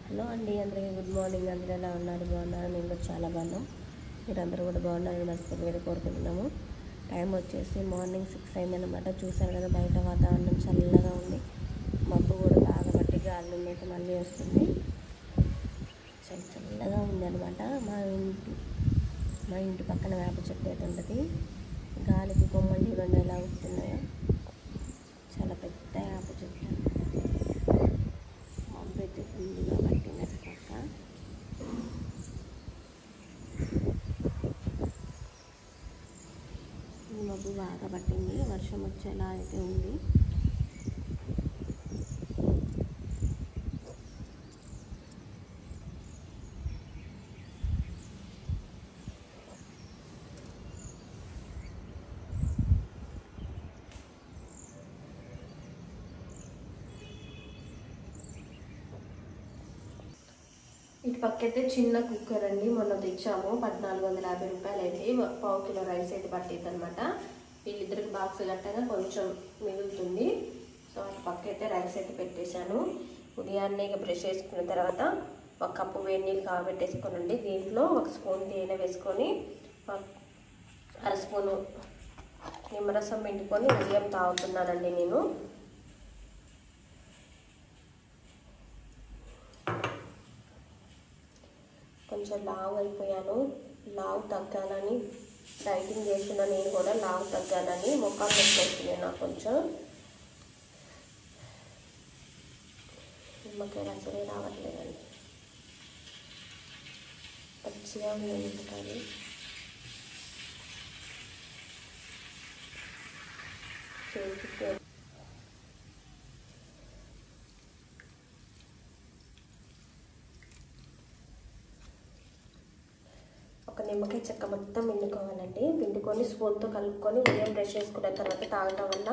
Hello అండి, అందరికీ good morning. అందరూ ఎలా ఉన్నారు? బాగున్నారు? మేము కూడా చాలా బాగున్నాం. మీరందరూ కూడా బాగున్నారని మనస్ఫూర్తిగా కోరుకుంటున్నాము. టైం వచ్చేసి మార్నింగ్ 6 అయిందన్నమాట. చూసారు కదా, బయట వాతావరణం చల్లగా ఉంది. మబ్బు కూడా బాగా పట్టి గాలి అయితే మళ్ళీ వస్తుంది. చాలా చల్లగా ఉంది అనమాట. మా ఇంటి పక్కన వేప చెట్టు అయితే ఉంటుంది. గాలికి కొమ్మలు చూడండి ఎలా ఉంటున్నాయో. చాలా పెద్ద వేప చెట్టు. మబ్బు అయితే ఫుల్గా పట్టింది అటు పక్క. ఈ మబ్బు బాగా పట్టింది, వర్షం వచ్చేలా అయితే ఉంది. ఇటు పక్కైతే చిన్న కుక్కర్ అండి, మొన్న తెచ్చాము. 1450 రూపాయలు అయితే 1/4 కిలో రైస్ అయితే పట్టింది అనమాట. వీళ్ళిద్దరికి బాక్స్ కట్టగా కొంచెం మిగులుతుంది. సో అటు పక్క అయితే రైస్ అయితే పెట్టేశాను. ఉదయాన్నే బ్రష్ చేసుకున్న తర్వాత 1 కప్పు వేడి నీళ్ళు కాబెట్టేసుకోనండి. దీంట్లో 1 స్పూన్ తేనె వేసుకొని 1/2 స్పూను నిమ్మరసం పిండుకొని ఉదయం తాగుతున్నానండి నేను. కొంచెం లావు అయిపోయాను. లావు తగ్గాలని డైటింగ్ చేస్తున్నా. నేను కూడా లావు తగ్గాలని మొక్కలు పెట్టుకొస్తున్నాను. నాకు కొంచెం నిమ్మకాయలు అసలే రావట్లేదండి, పచ్చిగా ఉంటుంది. ఒక నిమ్మకాయ చెక్క మొత్తం పిండుకోవాలండి. పిండుకొని స్పూన్తో కలుపుకొని ఉదయం బ్రష్ చేసుకున్న తర్వాత తాగడం వల్ల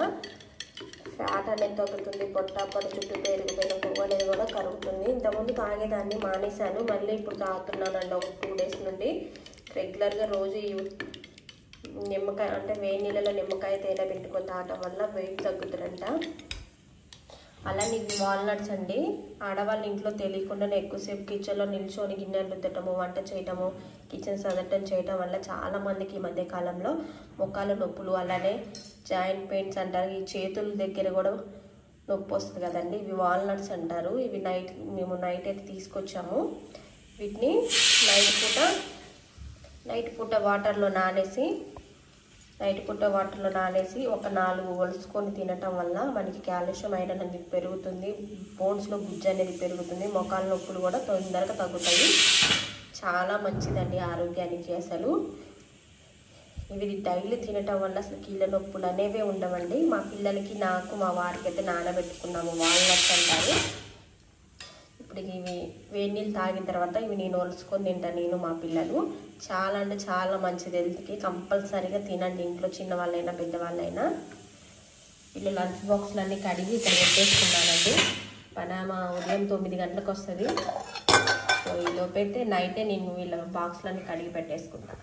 ఫ్యాట్ అనేది తగ్గుతుంది. పొట్ట చుట్టూ పెరిగిపోయిన కొవ్వు అనేది కూడా కరుగుతుంది. ఇంతకుముందు తాగేదాన్ని మానేశాను, మళ్ళీ ఇప్పుడు తాగుతున్నానండి. ఒక 2 డేస్ నుండి రెగ్యులర్గా రోజు నిమ్మకాయ అంటే వేడి నీళ్ళలో నిమ్మకాయ తేనె పెట్టుకొని తాగటం వల్ల వెయిట్ తగ్గుతుందంట. అలానే ఇవి వాల్నట్స్ అండి. ఆడవాళ్ళ ఇంట్లో తెలియకుండానే ఎక్కువసేపు కిచెన్లో నిల్చొని గిన్నెలు రుద్దటము, వంట చేయటము, కిచెన్ సదటం చేయటం వల్ల చాలామందికి ఈ మధ్య కాలంలో మొక్కల నొప్పులు, అలానే జాయింట్ పెయిన్స్ అంటారు. ఈ చేతుల దగ్గర కూడా నొప్పి వస్తుంది కదండి. ఇవి వాల్నట్స్ అంటారు. ఇవి మేము నైట్ అయితే తీసుకొచ్చాము. వీటిని నైట్ పూట వాటర్లో నానేసి ఒక 4 ఒలుసుకొని తినటం వల్ల మనకి కాల్షియం ఐరన్ అనేది పెరుగుతుంది. బోన్స్లో గుజ్జు అనేది పెరుగుతుంది. మొఖాల నొప్పులు కూడా తొందరగా తగ్గుతాయి. చాలా మంచిదండి ఆరోగ్యానికి. అసలు ఇవి డైలీ తినటం వల్ల అసలు కీళ్ళ నొప్పులు అనేవే ఉండవండి. మా పిల్లలకి, నాకు, మా వారికి అయితే నానబెట్టుకున్నాము. వాల్నట్స్ అంటారు. ఇప్పుడు ఇవి వేడి నీళ్ళు తాగిన తర్వాత ఇవి నేను ఒలుసుకొని తింటాను, నేను మా పిల్లలు. చాలా అంటే చాలా మంచిది హెల్త్కి. కంపల్సరీగా తినండి, ఇంట్లో చిన్నవాళ్ళైనా పెద్దవాళ్ళైనా. వీళ్ళు లంచ్ బాక్స్లన్నీ కడిగి ఇక్కడ పెట్టేసుకున్నానండి. పనామా ఉదయం 9 గంటలకు వస్తుంది. సో ఈలోపైతే నైటే నేను వీళ్ళ బాక్స్లన్నీ కడిగి పెట్టేసుకుంటాను.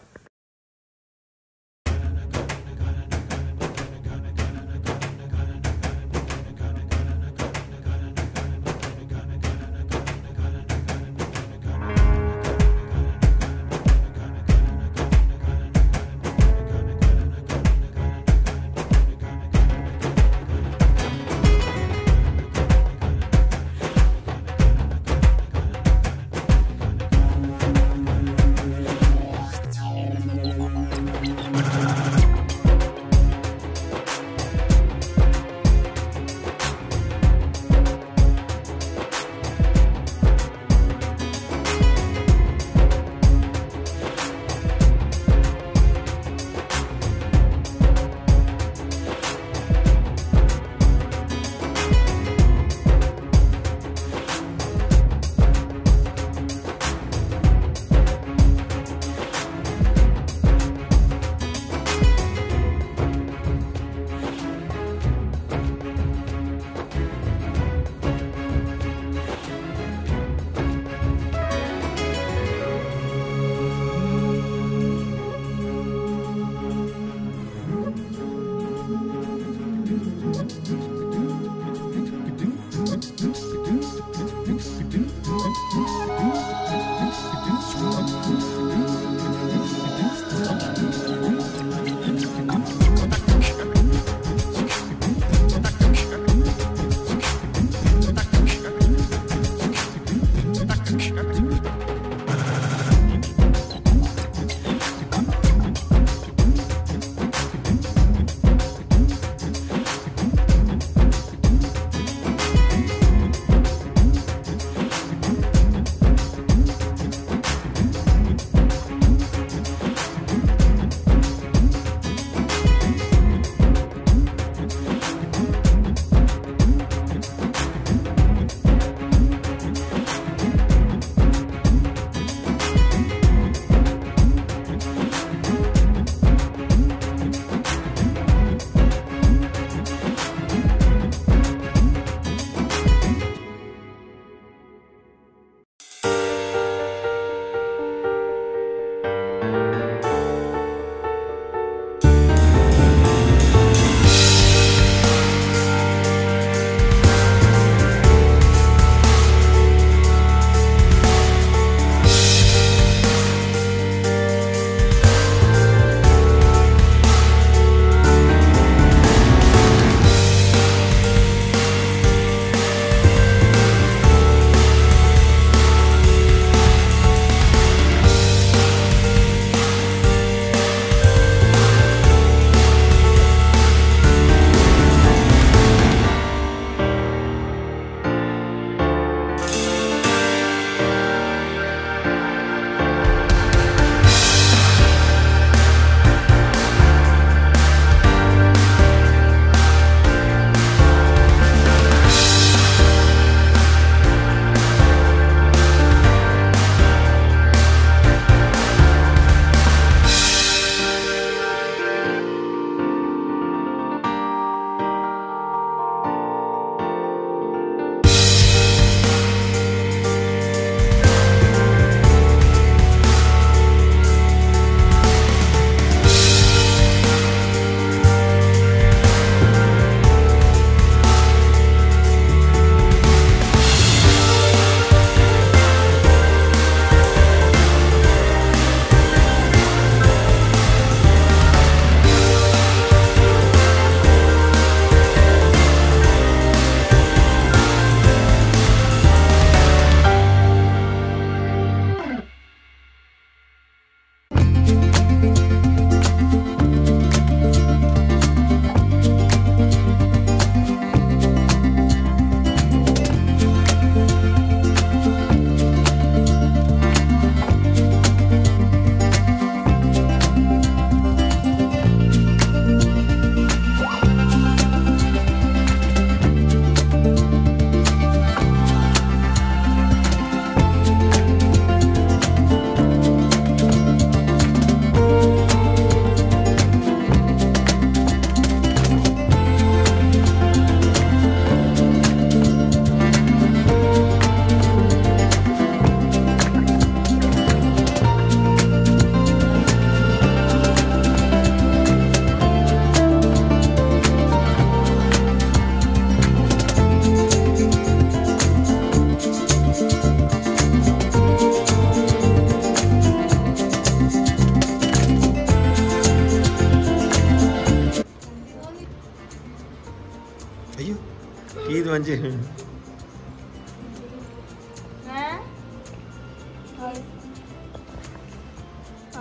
మంచి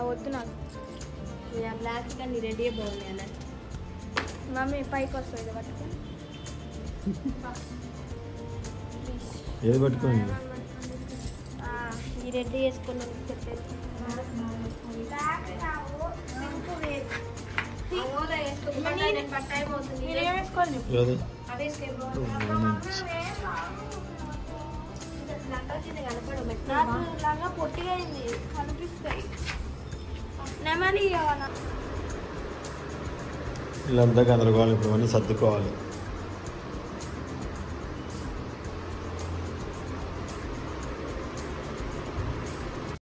వద్దు నాకు బ్లాక్ కానీ రెడీ బాగుంది అన్న. మమ్మీ పైకి వస్తుంది పట్టుకొని ఏది పట్టుకోండి ఈ రెడీ చేసుకుని చెప్పేది పొట్టిగా అయింది కనిపిస్తాయి నెమలి వీళ్ళంతా గందరగోళం ఇప్పుడు అన్నీ సర్దుకోవాలి.